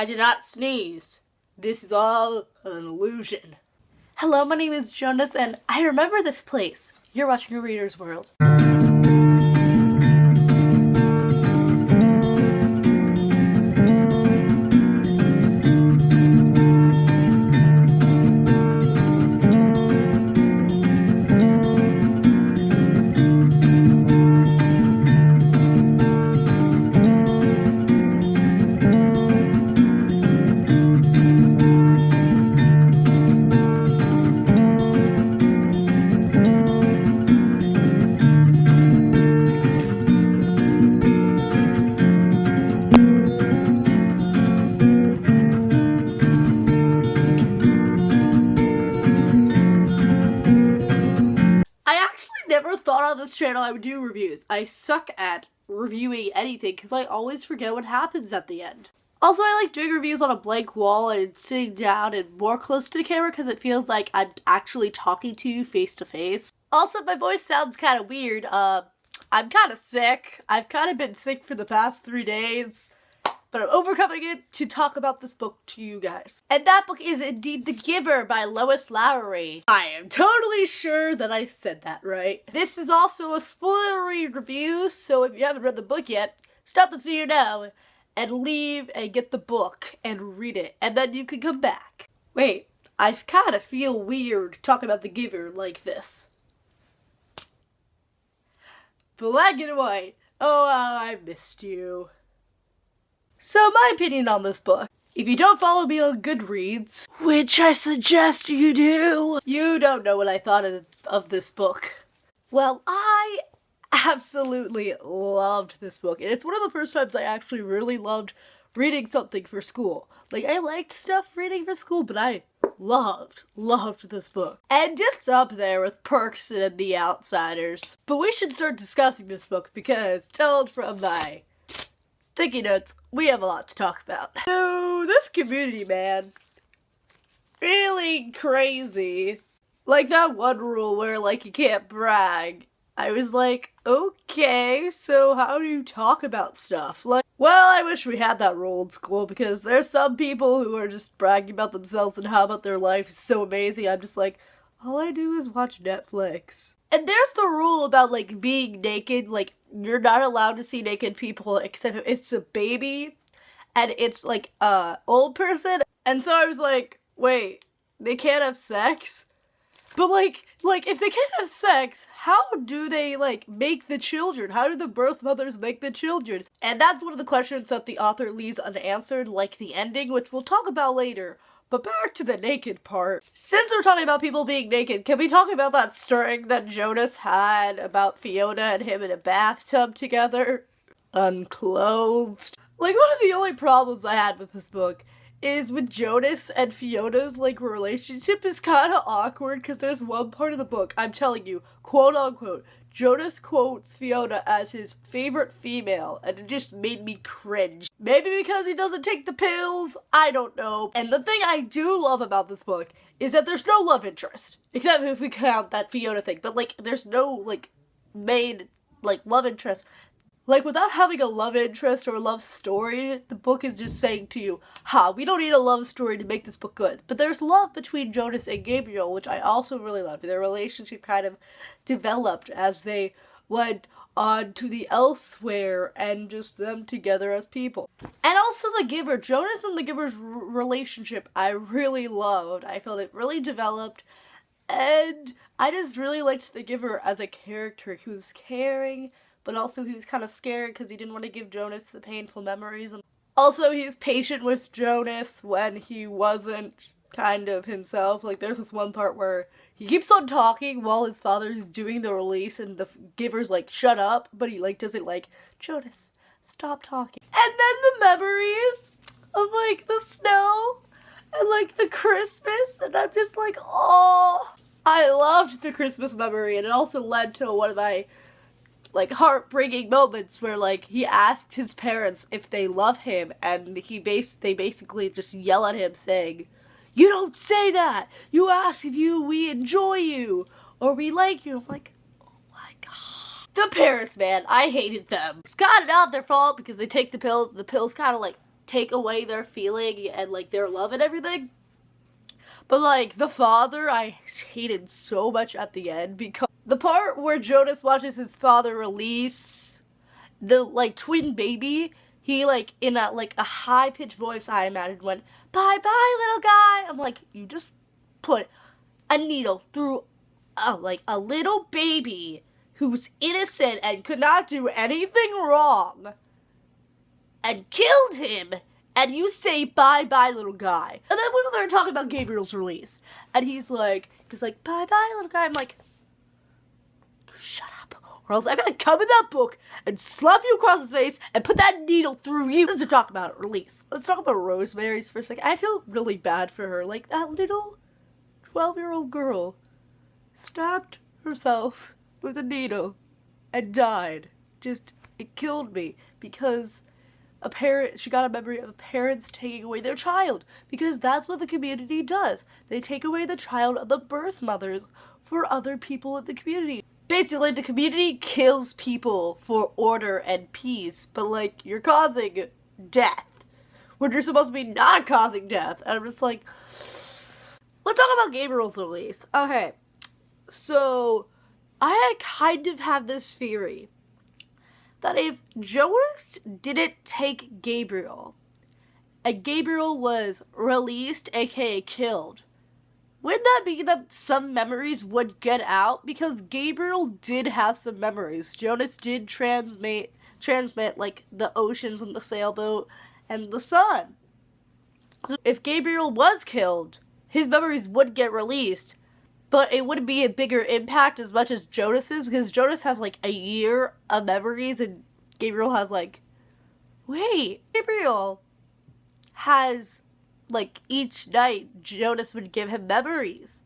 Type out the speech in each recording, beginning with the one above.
I did not sneeze. This is all an illusion. Hello, my name is Jonas, and I remember this place. You're watching A Reader's World. Never thought on this channel I would do reviews. I suck at reviewing anything because I always forget what happens at the end. Also, I like doing reviews on a blank wall and sitting down and more close to the camera because it feels like I'm actually talking to you face to face. Also, my voice sounds kind of weird. I'm kind of sick. I've kind of been sick for the past 3 days. But I'm overcoming it to talk about this book to you guys. And that book is indeed The Giver by Lois Lowry. I am totally sure that I said that right. This is also a spoilery review, so if you haven't read the book yet, stop this video now and leave and get the book and read it, and then you can come back. Wait, I kind of feel weird talking about The Giver like this. Black and white. Oh, I missed you. So my opinion on this book, if you don't follow me on Goodreads, which I suggest you do, you don't know what I thought of this book. Well, I absolutely loved this book, and it's one of the first times I actually really loved reading something for school. Like, I liked stuff reading for school, but I loved this book. And it's up there with Perks and The Outsiders. But we should start discussing this book because, told from my sticky notes, we have a lot to talk about. So, this community, man, really crazy. Like that one rule where, like, you can't brag. I was like, okay, so how do you talk about stuff? Like, well, I wish we had that rule in school because there's some people who are just bragging about themselves and how about their life is so amazing. I'm just like, all I do is watch Netflix. And there's the rule about, like, being naked. Like, you're not allowed to see naked people except if it's a baby and it's, like, a old person. And so I was like, wait, they can't have sex? But, like, if they can't have sex, how do they, like, make the children? How do the birth mothers make the children? And that's one of the questions that the author leaves unanswered, like the ending, which we'll talk about later. But back to the naked part. Since we're talking about people being naked, can we talk about that stirring that Jonas had about Fiona and him in a bathtub together? Unclothed. Like, one of the only problems I had with this book is with Jonas and Fiona's, like, relationship is kind of awkward because there's one part of the book, I'm telling you, quote unquote, Jonas quotes Fiona as his favorite female, and it just made me cringe. Maybe because he doesn't take the pills, I don't know. And the thing I do love about this book is that there's no love interest. Except if we count that Fiona thing, but, like, there's no, like, main, like, love interest. Like, without having a love interest or a love story, the book is just saying to you, we don't need a love story to make this book good. But there's love between Jonas and Gabriel, which I also really love. Their relationship kind of developed as they went on to the elsewhere and just them together as people. And also The Giver. Jonas and The Giver's relationship I really loved. I felt it really developed. And I just really liked The Giver as a character. He was caring, but also he was kind of scared because he didn't want to give Jonas the painful memories. And also, he was patient with Jonas when he wasn't kind of himself. Like, there's this one part where he keeps on talking while his father's doing the release, and the Giver's like, shut up, but he, like, doesn't, like, Jonas, stop talking. And then the memories of, like, the snow and, like, the Christmas, and I'm just like, oh, I loved the Christmas memory, and it also led to one of my, like, heartbreaking moments where, like, he asked his parents if they love him, and they basically just yell at him saying, you don't say that! You ask if we enjoy you, or we like you. I'm like, oh my god. The parents, man, I hated them. It's kind of not their fault because they take the pills kind of, like, take away their feeling and, like, their love and everything. But, like, the father, I hated so much at the end, because the part where Jonas watches his father release the, like, twin baby, he, like, in a, like, a high-pitched voice, I imagine, went, "Bye-bye, little guy." I'm like, you just put a needle through, like, a little baby who's innocent and could not do anything wrong, and killed him, and you say, "Bye-bye, little guy." And then when they're talking about Gabriel's release, and he's like, "Bye-bye, little guy." I'm like, shut up, or else I'm gonna come in that book and slap you across the face and put that needle through you. Let's talk about release. Let's talk about Rosemary's for a second. I feel really bad for her. Like, that little 12-year-old girl stabbed herself with a needle and died. Just, it killed me, because she got a memory of parents taking away their child, because that's what the community does. They take away the child of the birth mothers for other people in the community. Basically, the community kills people for order and peace, but, like, you're causing death when you're supposed to be not causing death. And I'm just like, let's talk about Gabriel's release. Okay, so I kind of have this theory that if Jonas didn't take Gabriel, and Gabriel was released, aka killed, wouldn't that mean that some memories would get out? Because Gabriel did have some memories. Jonas did transmit, like, the oceans and the sailboat and the sun. So if Gabriel was killed, his memories would get released, but it wouldn't be a bigger impact as much as Jonas's, because Jonas has, like, a year of memories, and Gabriel has, like, wait, Gabriel has, like, each night Jonas would give him memories.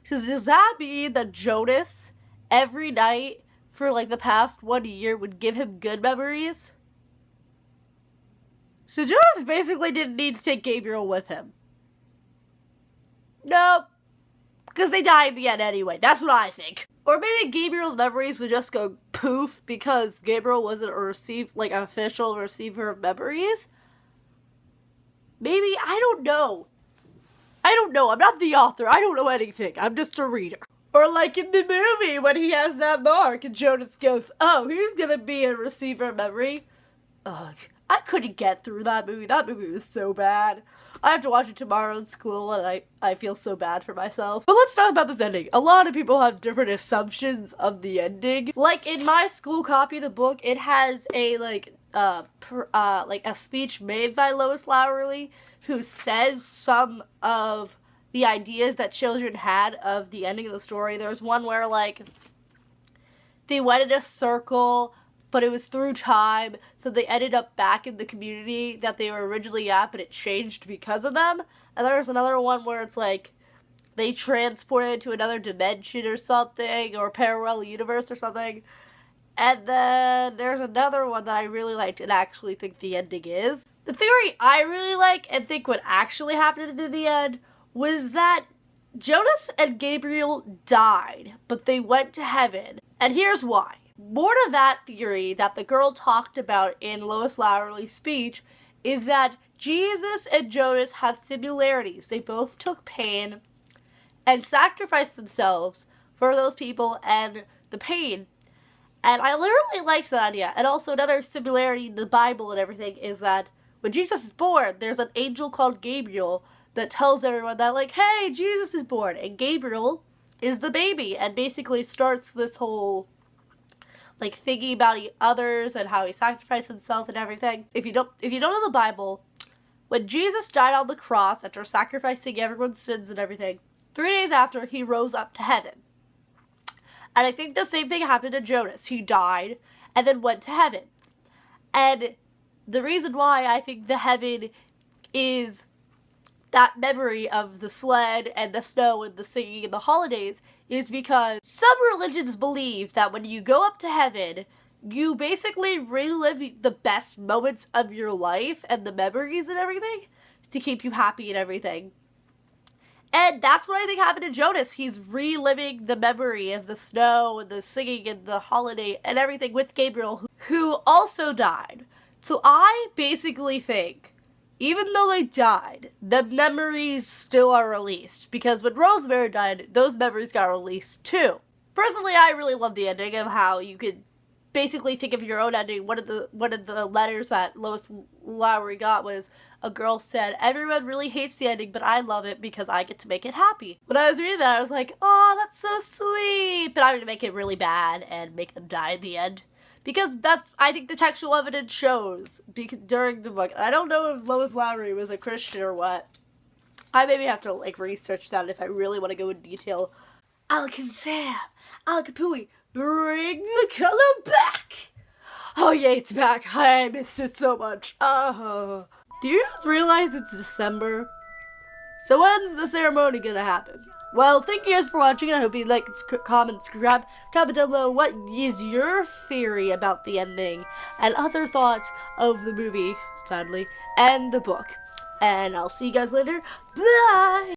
So does that mean that Jonas every night for, like, the past 1 year would give him good memories? So Jonas basically didn't need to take Gabriel with him. Nope. Because they die in the end anyway. That's what I think. Or maybe Gabriel's memories would just go poof because Gabriel wasn't an official receiver of memories. Maybe, I don't know. I'm not the author. I don't know anything. I'm just a reader. Or like in the movie when he has that mark and Jonas goes, "Oh, who's gonna be a receiver of memory?" Ugh. I couldn't get through that movie. That movie was so bad. I have to watch it tomorrow in school, and I feel so bad for myself. But let's talk about this ending. A lot of people have different assumptions of the ending. Like, in my school copy of the book, it has a, a speech made by Lois Lowery, who says some of the ideas that children had of the ending of the story. There's one where, like, they went in a circle, but it was through time, so they ended up back in the community that they were originally at, but it changed because of them. And there's another one where it's like they transported to another dimension or something, or parallel universe or something. And then there's another one that I really liked and actually think the ending is. The theory I really like and think what actually happened in the end was that Jonas and Gabriel died, but they went to heaven. And here's why. More to that theory that the girl talked about in Lois Lowery's speech is that Jesus and Jonas have similarities. They both took pain and sacrificed themselves for those people and the pain. And I literally liked that idea. And also another similarity in the Bible and everything is that when Jesus is born, there's an angel called Gabriel that tells everyone that, like, hey, Jesus is born. And Gabriel is the baby and basically starts this whole, like, thinking about others and how he sacrificed himself and everything. If you don't know the Bible, when Jesus died on the cross after sacrificing everyone's sins and everything, 3 days after, he rose up to heaven. And I think the same thing happened to Jonas. He died and then went to heaven. And the reason why I think the heaven is that memory of the sled and the snow and the singing and the holidays is because some religions believe that when you go up to heaven, you basically relive the best moments of your life and the memories and everything to keep you happy and everything. And that's what I think happened to Jonas. He's reliving the memory of the snow and the singing and the holiday and everything with Gabriel, who also died. So I basically think even though they died, the memories still are released. Because when Rosemary died, those memories got released too. Personally, I really love the ending of how you could basically think of your own ending. One of the letters that Lois Lowry got was a girl said, "Everyone really hates the ending, but I love it because I get to make it happy." When I was reading that, I was like, "Oh, that's so sweet." But I'm gonna make it really bad and make them die in the end. Because I think the textual evidence shows during the book. I don't know if Lois Lowry was a Christian or what. I maybe have to research that if I really want to go in detail. Alakazam! Alakapooey! Bring the color back! Oh yeah, it's back. I missed it so much. Do you guys realize it's December? So when's the ceremony gonna happen? Well, thank you guys for watching. I hope you like, comment, subscribe. Comment down below what is your theory about the ending and other thoughts of the movie, sadly, and the book. And I'll see you guys later. Bye!